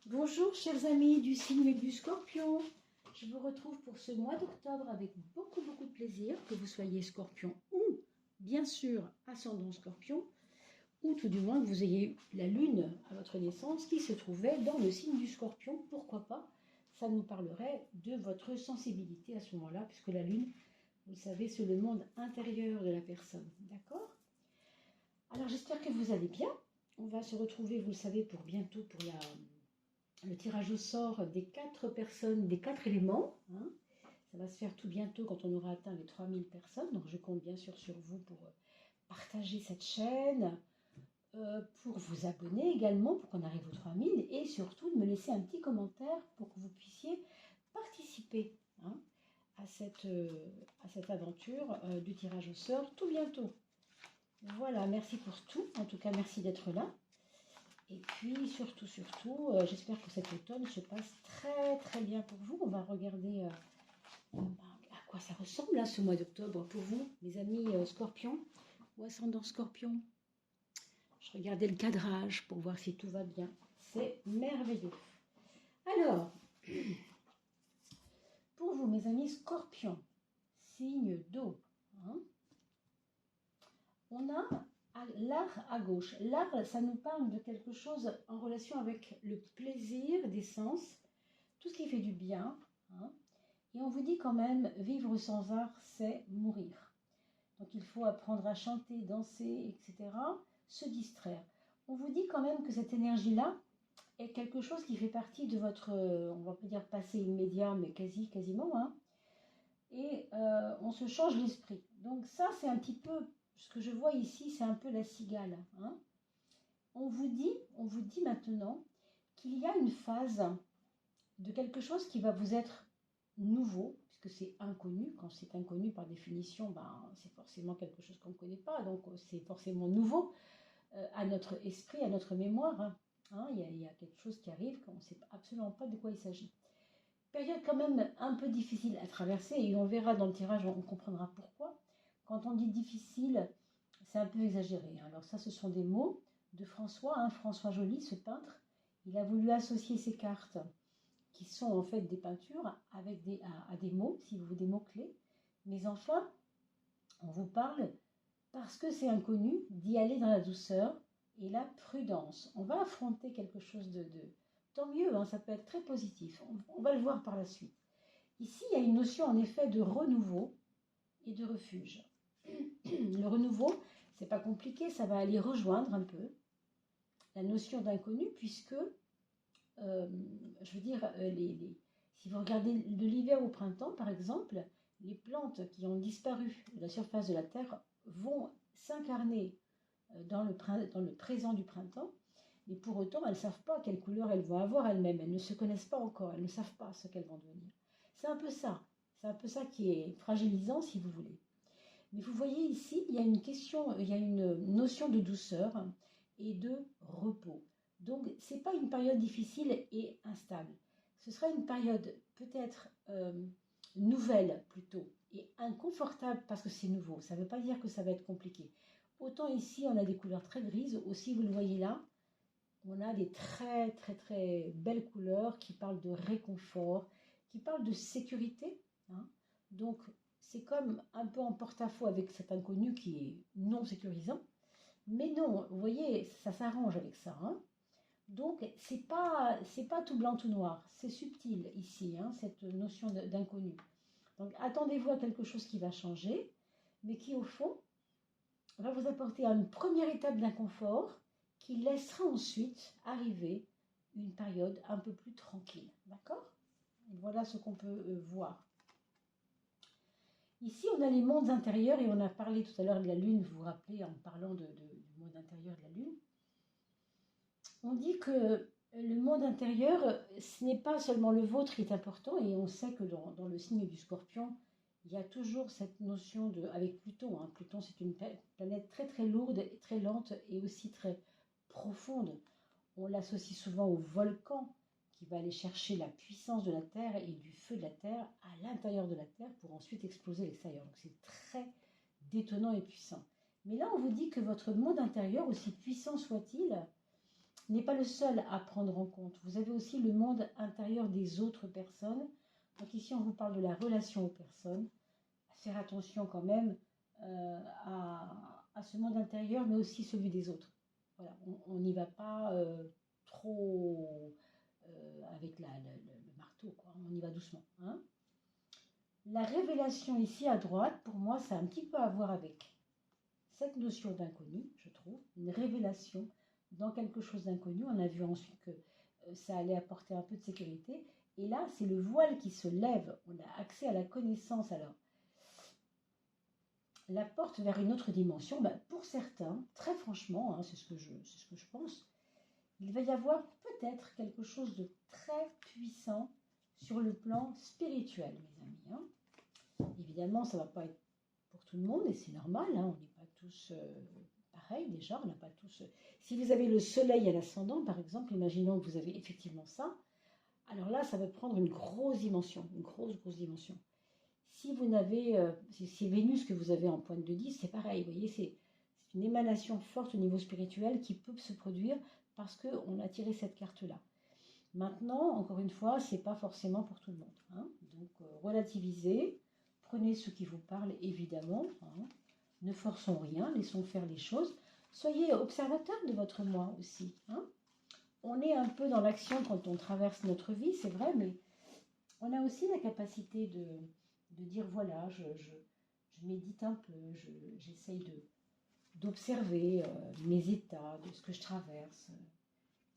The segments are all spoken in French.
Bonjour chers amis du signe du Scorpion, je vous retrouve pour ce mois d'octobre avec beaucoup de plaisir, que vous soyez Scorpion ou bien sûr ascendant Scorpion, ou tout du moins que vous ayez eu la lune à votre naissance qui se trouvait dans le signe du Scorpion, pourquoi pas, ça nous parlerait de votre sensibilité à ce moment-là, puisque la lune, vous le savez, c'est le monde intérieur de la personne, d'accord? Alors j'espère que vous allez bien, on va se retrouver, vous le savez, pour bientôt pour le tirage au sort des 4 personnes, des 4 éléments. Hein. Ça va se faire tout bientôt quand on aura atteint les 3000 personnes. Donc je compte bien sûr sur vous pour partager cette chaîne, pour vous abonner également, pour qu'on arrive aux 3000. Et surtout de me laisser un petit commentaire pour que vous puissiez participer hein, à cette aventure du tirage au sort tout bientôt. Voilà, merci pour tout. En tout cas, merci d'être là. Et puis, surtout, j'espère que cet automne se passe très bien pour vous. On va regarder à quoi ça ressemble ce mois d'octobre pour vous, mes amis scorpions ou ascendant scorpion. Je regardais le cadrage pour voir si tout va bien. C'est merveilleux. Alors, pour vous, mes amis scorpions, signe d'eau, hein, on a l'art à gauche. L'art, ça nous parle de quelque chose en relation avec le plaisir des sens, tout ce qui fait du bien. Hein. Et on vous dit quand même, vivre sans art, c'est mourir. Donc il faut apprendre à chanter, danser, etc. Se distraire. On vous dit quand même que cette énergie-là est quelque chose qui fait partie de votre, on va pas dire passé immédiat, mais quasiment. Hein. Et on se change l'esprit. Donc ça, c'est un petit peu... Ce que je vois ici, c'est un peu la cigale. Hein. On vous dit maintenant qu'il y a une phase de quelque chose qui va vous être nouveau, puisque c'est inconnu. Quand c'est inconnu, par définition, ben, c'est forcément quelque chose qu'on ne connaît pas, donc c'est forcément nouveau à notre esprit, à notre mémoire. Hein. Il y a quelque chose qui arrive, on ne sait absolument pas de quoi il s'agit. Période quand même un peu difficile à traverser, et on verra dans le tirage, on comprendra pourquoi. Quand on dit difficile, c'est un peu exagéré. Alors ça, ce sont des mots de François, hein, François Joly, ce peintre. Il a voulu associer ces cartes, qui sont en fait des peintures, avec à des mots, si vous voulez, des mots-clés. Mais enfin, on vous parle, parce que c'est inconnu, d'y aller dans la douceur et la prudence. On va affronter quelque chose de tant mieux, hein, ça peut être très positif. On va le voir par la suite. Ici, il y a une notion en effet de renouveau et de refuge. Le renouveau, c'est pas compliqué, ça va aller rejoindre un peu la notion d'inconnu, puisque, je veux dire, si vous regardez de l'hiver au printemps, par exemple, les plantes qui ont disparu de la surface de la Terre vont s'incarner dans le présent du printemps, mais pour autant, elles ne savent pas quelle couleur elles vont avoir elles-mêmes, elles ne se connaissent pas encore, elles ne savent pas ce qu'elles vont devenir. C'est un peu ça qui est fragilisant, si vous voulez. Mais vous voyez ici, il y a une notion de douceur et de repos. Donc, ce n'est pas une période difficile et instable. Ce sera une période peut-être nouvelle plutôt et inconfortable parce que c'est nouveau. Ça ne veut pas dire que ça va être compliqué. Autant ici, on a des couleurs très grises. Aussi, vous le voyez là, on a des très belles couleurs qui parlent de réconfort, qui parlent de sécurité. Hein. Donc, c'est comme un peu en porte-à-faux avec cet inconnu qui est non sécurisant. Mais non, vous voyez, ça s'arrange avec ça. Hein. Donc, c'est pas tout blanc, tout noir. C'est subtil ici, hein, cette notion d'inconnu. Donc, attendez-vous à quelque chose qui va changer, mais qui, au fond, va vous apporter une première étape d'inconfort qui laissera ensuite arriver une période un peu plus tranquille. D'accord? Voilà ce qu'on peut voir. Ici, on a les mondes intérieurs et on a parlé tout à l'heure de la Lune, vous vous rappelez, en parlant du monde intérieur de la Lune. On dit que le monde intérieur, ce n'est pas seulement le vôtre qui est important, et on sait que dans le signe du Scorpion, il y a toujours cette notion avec Pluton. Hein. Pluton, c'est une planète très lourde, très lente et aussi très profonde. On l'associe souvent au volcan qui va aller chercher la puissance de la Terre et du feu de la Terre à l'intérieur de la Terre pour ensuite exploser à l'extérieur. Donc c'est très détonnant et puissant. Mais là, on vous dit que votre monde intérieur, aussi puissant soit-il, n'est pas le seul à prendre en compte. Vous avez aussi le monde intérieur des autres personnes. Donc ici, on vous parle de la relation aux personnes. Faire attention quand même à ce monde intérieur, mais aussi celui des autres. Voilà, on n'y va pas trop avec le marteau, quoi. On y va doucement. Hein. La révélation ici à droite, pour moi, ça a un petit peu à voir avec cette notion d'inconnu, je trouve, une révélation dans quelque chose d'inconnu. On a vu ensuite que ça allait apporter un peu de sécurité. Et là, c'est le voile qui se lève. On a accès à la connaissance. Alors, la porte vers une autre dimension, ben, pour certains, très franchement, hein, c'est ce que je pense, il va y avoir peut-être quelque chose de très puissant sur le plan spirituel, mes amis. Hein. Évidemment, ça ne va pas être pour tout le monde, et c'est normal, hein, on n'est pas tous pareils déjà, on n'a pas tous... Si vous avez le soleil à l'ascendant, par exemple, imaginons que vous avez effectivement ça, alors là, ça va prendre une grosse dimension, une grosse dimension. Si vous n'avez, c'est Vénus que vous avez en pointe de 10, c'est pareil, vous voyez, c'est une émanation forte au niveau spirituel qui peut se produire parce qu'on a tiré cette carte-là. Maintenant, encore une fois, ce n'est pas forcément pour tout le monde. Hein. Donc, relativisez, prenez ce qui vous parle évidemment, hein. Ne forçons rien, laissons faire les choses. Soyez observateur de votre moi aussi. Hein. On est un peu dans l'action quand on traverse notre vie, c'est vrai, mais on a aussi la capacité de dire voilà, je médite un peu, j'essaye d'observer mes états, de ce que je traverse.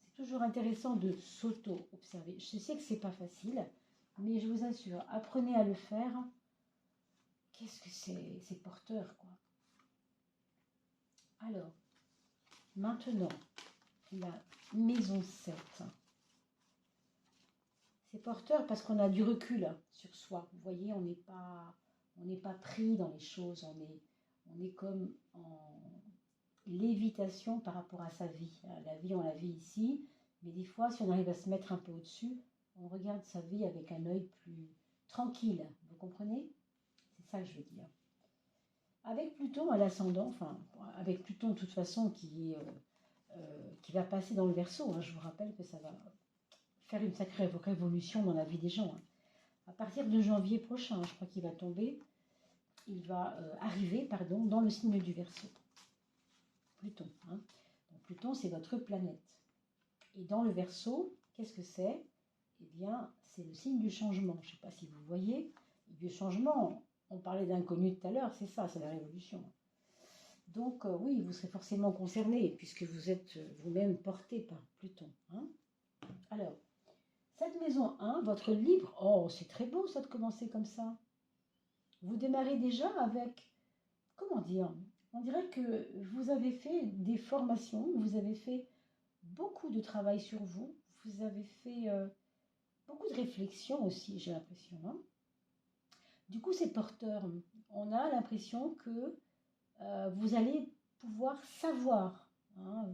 C'est toujours intéressant de s'auto-observer. Je sais que c'est pas facile, mais je vous assure, apprenez à le faire. Qu'est-ce que c'est porteur, quoi. Alors, maintenant, la maison 7. C'est porteur parce qu'on a du recul sur soi. Vous voyez, on n'est pas pris dans les choses, on est comme en lévitation par rapport à sa vie. La vie, on la vit ici, mais des fois, si on arrive à se mettre un peu au-dessus, on regarde sa vie avec un œil plus tranquille. Vous comprenez? C'est ça que je veux dire. Avec Pluton à l'ascendant, enfin, avec Pluton de toute façon qui va passer dans le Verseau, hein, je vous rappelle que ça va faire une sacrée révolution dans la vie des gens. Hein. À partir de janvier prochain, je crois qu'il va tomber, il va arriver, pardon, dans le signe du Verseau. Pluton. Hein. Donc, Pluton, c'est votre planète. Et dans le Verseau, qu'est-ce que c'est? Eh bien, c'est le signe du changement. Je ne sais pas si vous voyez. Du changement, on parlait d'inconnu tout à l'heure, c'est ça, c'est la révolution. Donc, oui, vous serez forcément concerné, puisque vous êtes vous-même porté par Pluton. Hein. Alors, cette maison 1, votre livre, oh, c'est très beau ça de commencer comme ça. Vous démarrez déjà avec, comment dire, on dirait que vous avez fait des formations, vous avez fait beaucoup de travail sur vous, vous avez fait beaucoup de réflexions aussi, j'ai l'impression. Hein. Du coup, c'est porteur. On a l'impression que vous allez pouvoir savoir, hein,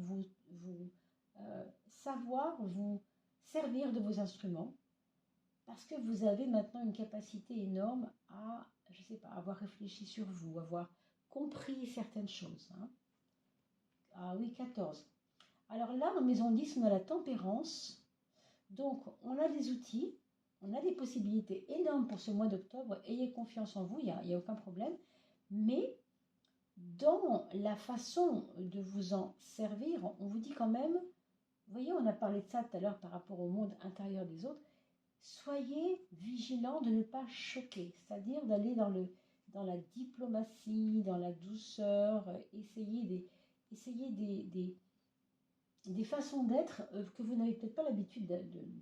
savoir vous servir de vos instruments, parce que vous avez maintenant une capacité énorme à, je ne sais pas, avoir réfléchi sur vous, avoir compris certaines choses. Hein. Ah oui, 14. Alors là, en maison 10, on a la tempérance. Donc, on a des outils, on a des possibilités énormes pour ce mois d'octobre. Ayez confiance en vous, il n'y a aucun problème. Mais dans la façon de vous en servir, on vous dit quand même, vous voyez, on a parlé de ça tout à l'heure par rapport au monde intérieur des autres, soyez vigilants de ne pas choquer, c'est-à-dire d'aller dans la diplomatie, dans la douceur, essayer des façons d'être que vous n'avez peut-être pas l'habitude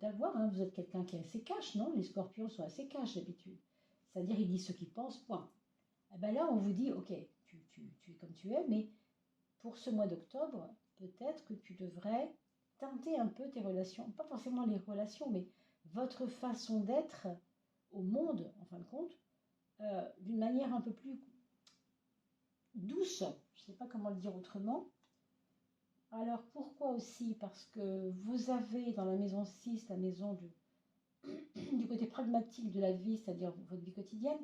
d'avoir. Hein. Vous êtes quelqu'un qui est assez cash, non? Les scorpions sont assez cash d'habitude. C'est-à-dire, ils disent ce qu'ils pensent, point. Et ben là, on vous dit, ok, tu es comme tu es, mais pour ce mois d'octobre, peut-être que tu devrais teinter un peu tes relations. Pas forcément les relations, mais votre façon d'être au monde, en fin de compte, d'une manière un peu plus douce. Je ne sais pas comment le dire autrement. Alors, pourquoi aussi? Parce que vous avez dans la maison 6, la maison du côté pragmatique de la vie, c'est-à-dire votre vie quotidienne,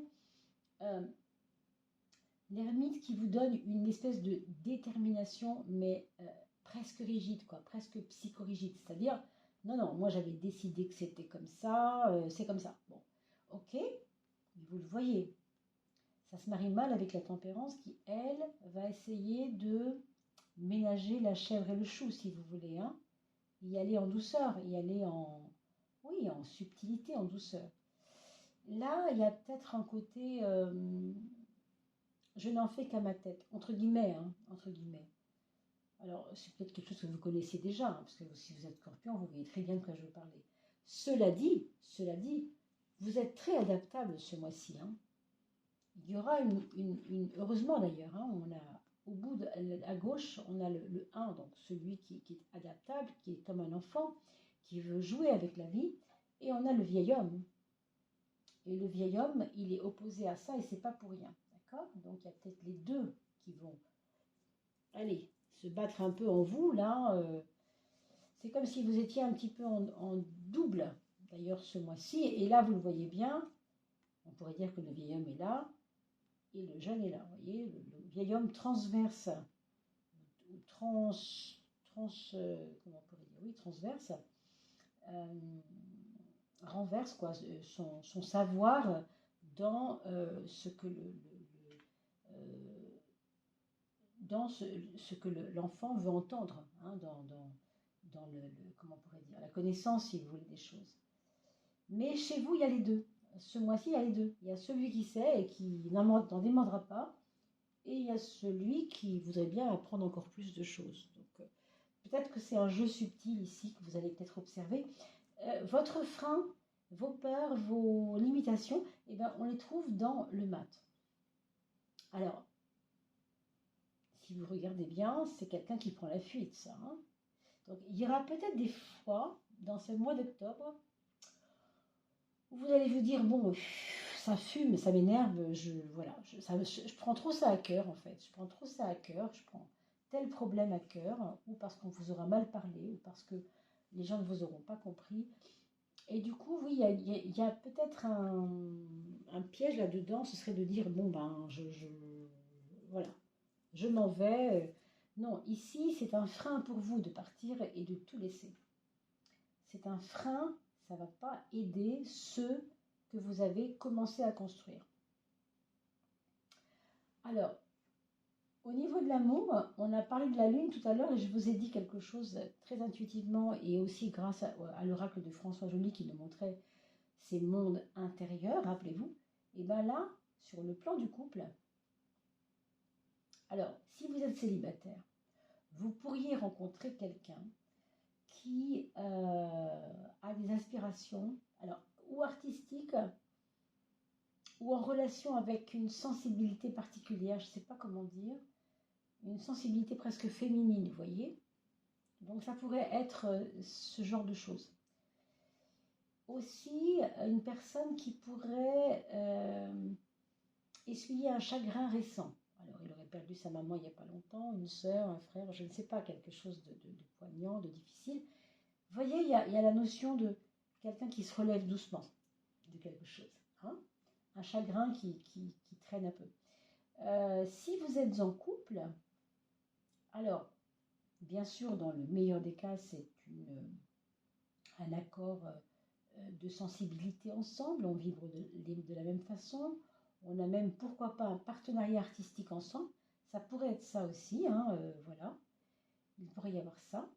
l'ermite qui vous donne une espèce de détermination, mais presque rigide, quoi, presque psychorigide. C'est-à-dire, non, non, moi j'avais décidé que c'était comme ça, c'est comme ça. Bon, ok, mais vous le voyez, ça se marie mal avec la tempérance qui, elle, va essayer de ménager la chèvre et le chou, si vous voulez, hein. Y aller en douceur, y aller en, oui, en subtilité, en douceur. Là, il y a peut-être un côté, je n'en fais qu'à ma tête, entre guillemets, hein, entre guillemets. Alors, c'est peut-être quelque chose que vous connaissez déjà, hein, parce que si vous êtes scorpion, vous voyez très bien de quoi je veux parler. Cela dit, vous êtes très adaptable ce mois-ci, hein. Il y aura heureusement d'ailleurs, hein, on a au bout à gauche, on a le 1, donc celui qui est adaptable, qui est comme un enfant, qui veut jouer avec la vie, et on a le vieil homme. Et le vieil homme, il est opposé à ça et c'est pas pour rien, d'accord? Donc il y a peut-être les deux qui vont, allez, se battre un peu en vous là. C'est comme si vous étiez un petit peu en double, d'ailleurs ce mois-ci. Et là, vous le voyez bien, on pourrait dire que le vieil homme est là et le jeune est là. Vous voyez, le vieil homme transverse, ou comment on pourrait dire, oui, transverse, renverse quoi, son savoir dans ce que dans ce que l'enfant veut entendre, hein, dans comment on pourrait dire, la connaissance, si vous voulez, des choses. Mais chez vous, il y a les deux. Ce mois-ci, il y a les deux. Il y a celui qui sait et qui n'en demandera pas, et il y a celui qui voudrait bien apprendre encore plus de choses. Donc, peut-être que c'est un jeu subtil ici que vous allez peut-être observer. Votre frein, vos peurs, vos limitations, eh ben, on les trouve dans le mat. Alors, si vous regardez bien, c'est quelqu'un qui prend la fuite, ça. Hein. Donc, il y aura peut-être des fois, dans ce mois d'octobre, où vous allez vous dire, bon, ça fume, ça m'énerve, je prends trop ça à cœur, en fait. Je prends trop ça à cœur, je prends tel problème à cœur, ou parce qu'on vous aura mal parlé, ou parce que les gens ne vous auront pas compris. Et du coup, oui, il y a peut-être un piège là-dedans, ce serait de dire, bon, ben, voilà, je m'en vais. Non, ici, c'est un frein pour vous de partir et de tout laisser. C'est un frein, ça ne va pas aider ceux que vous avez commencé à construire. Alors, au niveau de l'amour, on a parlé de la lune tout à l'heure et je vous ai dit quelque chose très intuitivement et aussi grâce à l'oracle de François Joly qui nous montrait ces mondes intérieurs, rappelez-vous. Et bien là, sur le plan du couple, alors, si vous êtes célibataire, vous pourriez rencontrer quelqu'un qui a des aspirations, alors, ou artistiques, ou en relation avec une sensibilité particulière, je ne sais pas comment dire, une sensibilité presque féminine, vous voyez. Donc ça pourrait être ce genre de choses. Aussi, une personne qui pourrait essuyer un chagrin récent. Alors, il aurait perdu sa maman il n'y a pas longtemps, une sœur, un frère, je ne sais pas, quelque chose de poignant, de difficile. Vous voyez, il y a la notion de quelqu'un qui se relève doucement de quelque chose. Hein, un chagrin qui traîne un peu. Si vous êtes en couple, alors, bien sûr, dans le meilleur des cas, c'est un accord de sensibilité ensemble, on vibre de la même façon, on a même, pourquoi pas, un partenariat artistique ensemble, ça pourrait être ça aussi, hein, voilà, il pourrait y avoir ça.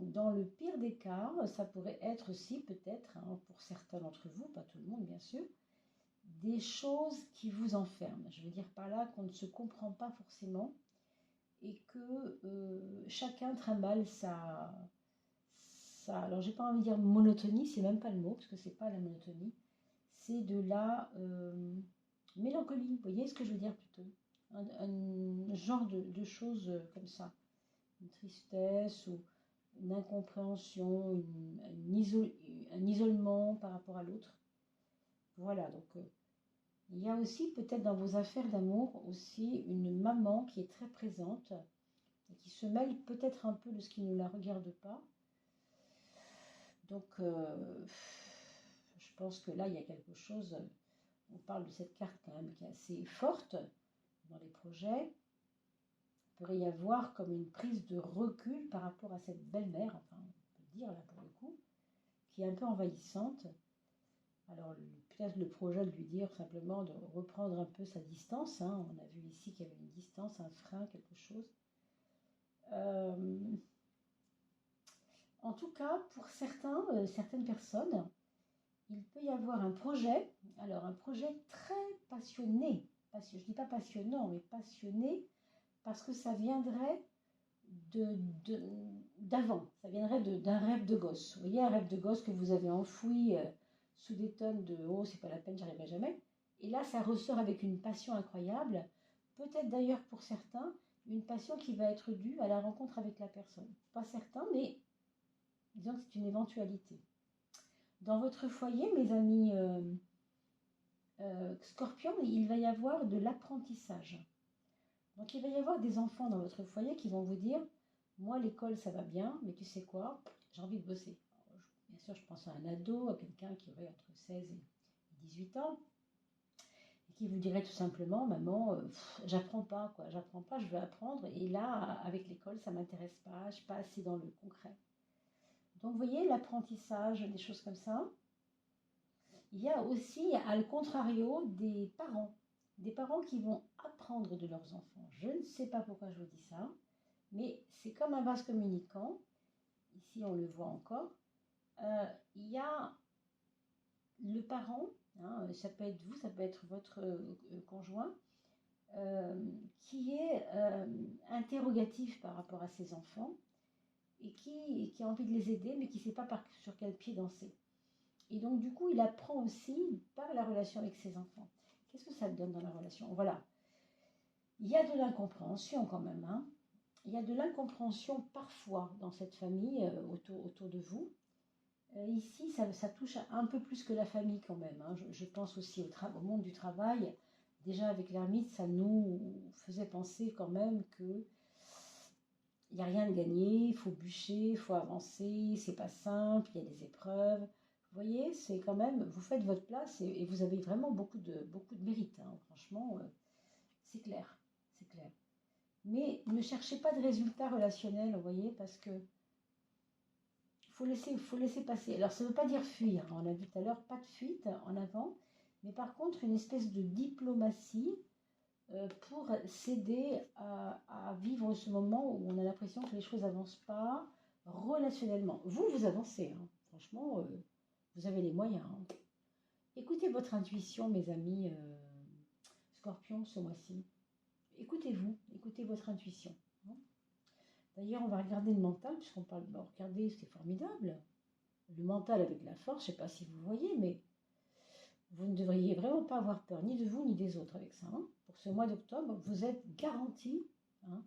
Dans le pire des cas, ça pourrait être aussi peut-être, hein, pour certains d'entre vous, pas tout le monde bien sûr, des choses qui vous enferment. Je veux dire par là qu'on ne se comprend pas forcément et que chacun trimballe alors j'ai pas envie de dire monotonie, c'est même pas le mot, parce que c'est pas la monotonie, c'est de la mélancolie, vous voyez ce que je veux dire plutôt, un genre de choses comme ça, une tristesse ou une incompréhension, un isolement par rapport à l'autre. Voilà, donc il y a aussi peut-être dans vos affaires d'amour aussi une maman qui est très présente et qui se mêle peut-être un peu de ce qui ne la regarde pas. Donc, je pense que là, il y a quelque chose, on parle de cette carte quand même qui est assez forte dans les projets, pourrait y avoir comme une prise de recul par rapport à cette belle-mère, enfin on peut le dire là pour le coup, qui est un peu envahissante. Alors peut-être le projet de lui dire simplement de reprendre un peu sa distance, hein. On a vu ici qu'il y avait une distance, un frein, quelque chose. En tout cas, pour certaines personnes, il peut y avoir un projet, alors un projet très passionné, je ne dis pas passionnant, mais passionné, parce que ça viendrait d'avant, ça viendrait d'un rêve de gosse. Vous voyez, un rêve de gosse que vous avez enfoui sous des tonnes de « oh, c'est pas la peine, j'y arriverai jamais ». Et là, ça ressort avec une passion incroyable, peut-être d'ailleurs pour certains, une passion qui va être due à la rencontre avec la personne. Pas certain, mais disons que c'est une éventualité. Dans votre foyer, mes amis Scorpion, il va y avoir de l'apprentissage. Donc il va y avoir des enfants dans votre foyer qui vont vous dire « moi l'école ça va bien, mais tu sais quoi, j'ai envie de bosser ». Bien sûr je pense à un ado, à quelqu'un qui aurait entre 16 et 18 ans, et qui vous dirait tout simplement « maman, j'apprends pas, je veux apprendre, et là avec l'école ça m'intéresse pas, je suis pas assez dans le concret ». Donc vous voyez l'apprentissage, des choses comme ça. Il y a aussi, à le contrario, des parents qui vont apprendre de leurs enfants. Je ne sais pas pourquoi je vous dis ça, mais c'est comme un vase communicant. Ici, on le voit encore. Il y a le parent, hein, ça peut être vous, ça peut être votre conjoint, qui est interrogatif par rapport à ses enfants et qui a envie de les aider, mais qui ne sait pas sur quel pied danser. Et donc, du coup, il apprend aussi par la relation avec ses enfants. Qu'est-ce que ça donne dans la relation? Voilà. Il y a de l'incompréhension quand même. Hein. Il y a de l'incompréhension parfois dans cette famille autour de vous. Ici, ça touche un peu plus que la famille quand même. Hein. Je pense aussi au monde du travail. Déjà, avec l'ermite, ça nous faisait penser quand même que il n'y a rien de gagné, il faut bûcher, il faut avancer, c'est pas simple, il y a des épreuves. Vous voyez, c'est quand même, vous faites votre place et vous avez vraiment beaucoup de mérite. Hein. Franchement, c'est clair, c'est clair. Mais ne cherchez pas de résultats relationnels, vous voyez, parce que faut laisser passer. Alors, ça ne veut pas dire fuir. On a vu tout à l'heure, pas de fuite en avant, mais par contre, une espèce de diplomatie pour s'aider à vivre ce moment où on a l'impression que les choses n'avancent pas relationnellement. Vous avancez, hein. Franchement, vous avez les moyens. Hein. Écoutez votre intuition, mes amis Scorpion, ce mois-ci. Écoutez-vous, écoutez votre intuition. Hein. D'ailleurs, on va regarder le mental, puisqu'on parle... Bon, regardez, c'est formidable. Le mental avec la force, je ne sais pas si vous voyez, mais vous ne devriez vraiment pas avoir peur, ni de vous, ni des autres avec ça. Hein. Pour ce mois d'octobre, vous êtes garanti, hein,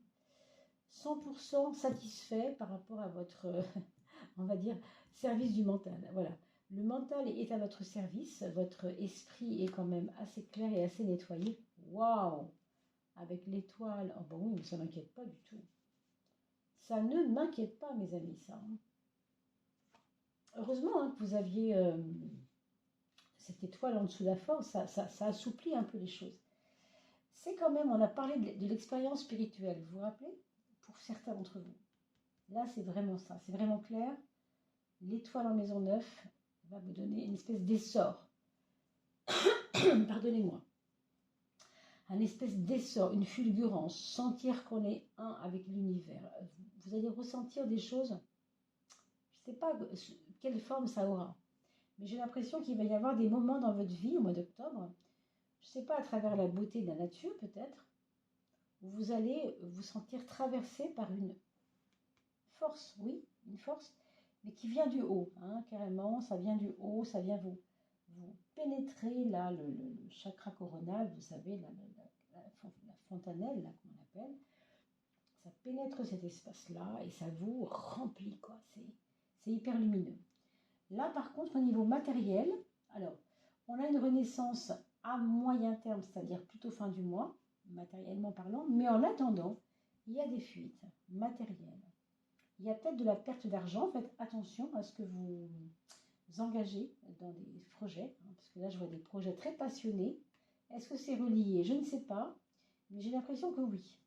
100% satisfait par rapport à votre, on va dire, service du mental. Voilà. Le mental est à votre service, votre esprit est quand même assez clair et assez nettoyé. Waouh! Avec l'étoile, oh ben oui, mais ça ne m'inquiète pas du tout. Ça ne m'inquiète pas, mes amis, ça. Hein. Heureusement hein, que vous aviez cette étoile en dessous de la force, ça assouplit un peu les choses. C'est quand même, on a parlé de l'expérience spirituelle, vous vous rappelez? Pour certains d'entre vous. Là, c'est vraiment ça, c'est vraiment clair. L'étoile en maison 9 va vous donner une espèce d'essor. Pardonnez-moi. Un espèce d'essor, une fulgurance, sentir qu'on est un avec l'univers. Vous allez ressentir des choses, je ne sais pas quelle forme ça aura, mais j'ai l'impression qu'il va y avoir des moments dans votre vie au mois d'octobre, je ne sais pas, à travers la beauté de la nature peut-être, où vous allez vous sentir traversé par une force, oui, une force, mais qui vient du haut, hein, carrément, ça vient du haut, ça vient vous pénétrer là, le chakra coronal, vous savez, la fontanelle, là, comme on appelle, ça pénètre cet espace-là et ça vous remplit, quoi, c'est hyper lumineux. Là, par contre, au niveau matériel, alors, on a une renaissance à moyen terme, c'est-à-dire plutôt fin du mois, matériellement parlant, mais en attendant, il y a des fuites matérielles. Il y a peut-être de la perte d'argent, faites attention à ce que vous engagez dans des projets, hein, parce que là, je vois des projets très passionnés. Est-ce que c'est relié? Je ne sais pas, mais j'ai l'impression que oui.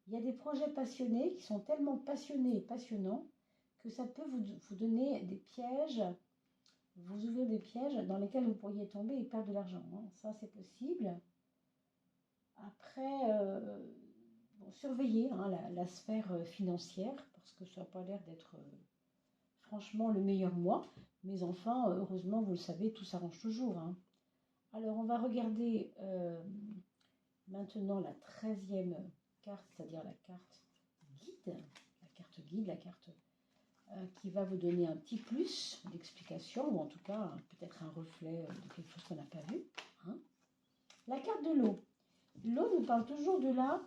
Il y a des projets passionnés qui sont tellement passionnés et passionnants que ça peut vous donner des pièges, vous ouvrir des pièges dans lesquels vous pourriez tomber et perdre de l'argent. Hein. Ça, c'est possible. Après, bon, surveillez hein, la sphère financière parce que ça n'a pas l'air d'être franchement le meilleur mois. Mais enfin, heureusement, vous le savez, tout s'arrange toujours. Hein. Alors, on va regarder maintenant la 13e carte, c'est-à-dire la carte guide, la carte qui va vous donner un petit plus d'explication, ou en tout cas peut-être un reflet de quelque chose qu'on n'a pas vu. Hein. La carte de l'eau. L'eau nous parle toujours de la...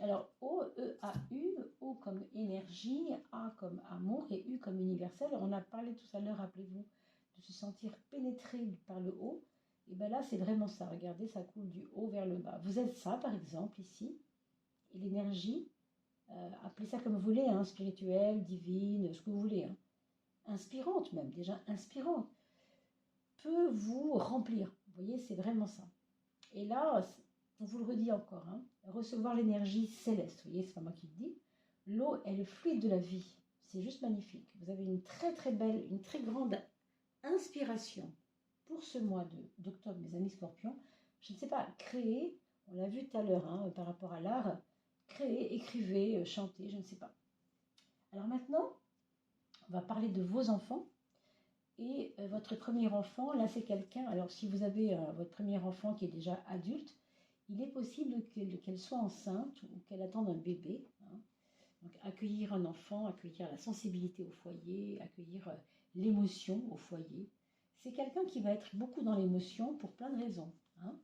alors, O, E, A, U, O comme énergie, A comme amour et U comme universel. On a parlé tout à l'heure, rappelez-vous, de se sentir pénétré par le haut. Et bien là, c'est vraiment ça. Regardez, ça coule du haut vers le bas. Vous êtes ça, par exemple, ici. Et l'énergie, appelez ça comme vous voulez, hein, spirituelle, divine, ce que vous voulez. Hein. Inspirante même, déjà inspirante, peut vous remplir. Vous voyez, c'est vraiment ça. Et là, on vous le redit encore, hein, recevoir l'énergie céleste. Vous voyez, c'est pas moi qui le dis. L'eau est le fluide de la vie. C'est juste magnifique. Vous avez une très très belle, une très grande inspiration pour ce mois d'octobre, mes amis scorpions. Je ne sais pas, créer, on l'a vu tout à l'heure hein, par rapport à l'art, créer, écrivez, chantez, je ne sais pas. Alors maintenant, on va parler de vos enfants. Et votre premier enfant, là c'est quelqu'un, alors si vous avez votre premier enfant qui est déjà adulte, il est possible qu'elle soit enceinte ou qu'elle attende un bébé. Hein. Donc accueillir un enfant, accueillir la sensibilité au foyer, accueillir l'émotion au foyer. C'est quelqu'un qui va être beaucoup dans l'émotion pour plein de raisons. Hein.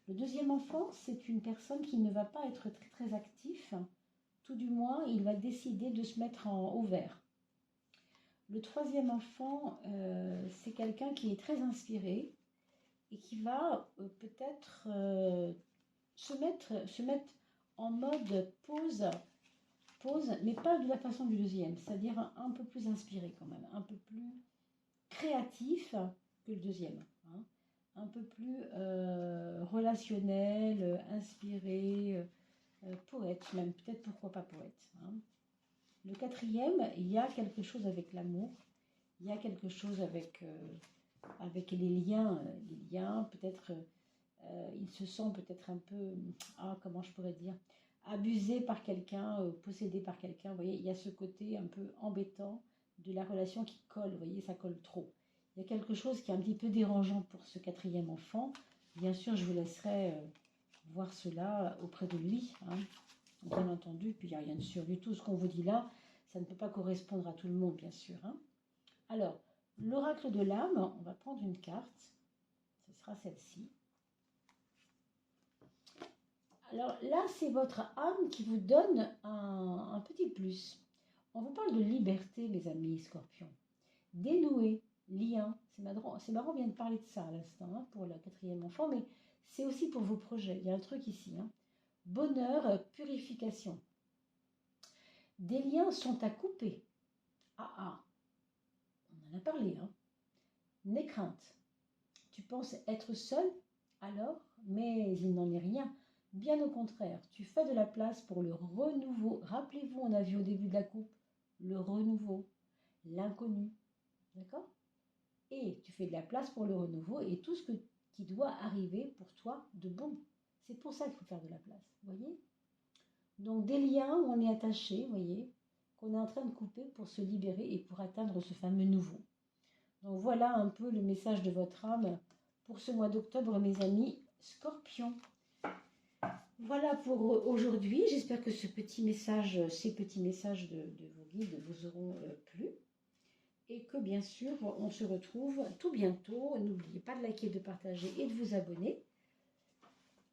Le deuxième enfant, c'est une personne qui ne va pas être très, très actif. Tout du moins, il va décider de se mettre au vert. Le troisième enfant, c'est quelqu'un qui est très inspiré et qui va peut-être se mettre en mode pause, mais pas de la façon du deuxième, c'est-à-dire un peu plus inspiré quand même, un peu plus créatif que le deuxième, hein, un peu plus relationnel, inspiré, poète même, peut-être pourquoi pas poète. Hein. Le quatrième, il y a quelque chose avec l'amour, il y a quelque chose avec les liens, peut-être il se sent peut-être un peu, comment je pourrais dire, abusé par quelqu'un, possédé par quelqu'un. Vous voyez, il y a ce côté un peu embêtant de la relation qui colle, vous voyez, ça colle trop. Il y a quelque chose qui est un petit peu dérangeant pour ce quatrième enfant. Bien sûr, je vous laisserai voir cela auprès de lui, hein, bien entendu. Puis il n'y a rien de sûr du tout. Ce qu'on vous dit là, ça ne peut pas correspondre à tout le monde, bien sûr. Hein. Alors, l'oracle de l'âme, on va prendre une carte. Ce sera celle-ci. Alors là, c'est votre âme qui vous donne un petit plus. On vous parle de liberté, mes amis scorpions. Dénouer, lien. C'est marrant, on vient de parler de ça à l'instant, hein, pour le quatrième enfant, mais c'est aussi pour vos projets. Il y a un truc ici. Hein. Bonheur, purification. Des liens sont à couper. On en a parlé. Hein. N'aie crainte. Tu penses être seul alors, mais il n'en est rien. Bien au contraire, tu fais de la place pour le renouveau. Rappelez-vous, on a vu au début de la coupe, le renouveau, l'inconnu. D'accord? Et tu fais de la place pour le renouveau et tout ce qui doit arriver pour toi de bon. C'est pour ça qu'il faut faire de la place. Vous voyez? Donc des liens où on est attaché, vous voyez, qu'on est en train de couper pour se libérer et pour atteindre ce fameux nouveau. Donc voilà un peu le message de votre âme pour ce mois d'octobre, mes amis scorpions. Voilà pour aujourd'hui. J'espère que ces petits messages de vos guides vous auront plu. Et que bien sûr, on se retrouve tout bientôt. N'oubliez pas de liker, de partager et de vous abonner.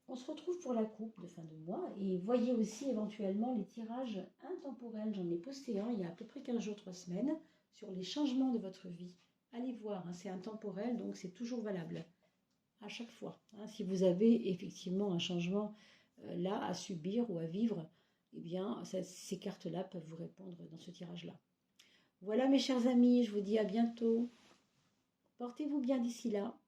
On se retrouve pour la coupe de fin de mois. Et voyez aussi éventuellement les tirages intemporels. J'en ai posté un il y a à peu près 15 jours, 3 semaines, sur les changements de votre vie. Allez voir, hein, c'est intemporel, donc c'est toujours valable. À chaque fois. Hein, si vous avez effectivement un changement là à subir ou à vivre, eh bien, ces cartes-là peuvent vous répondre dans ce tirage-là. Voilà mes chers amis, je vous dis à bientôt. Portez-vous bien d'ici là.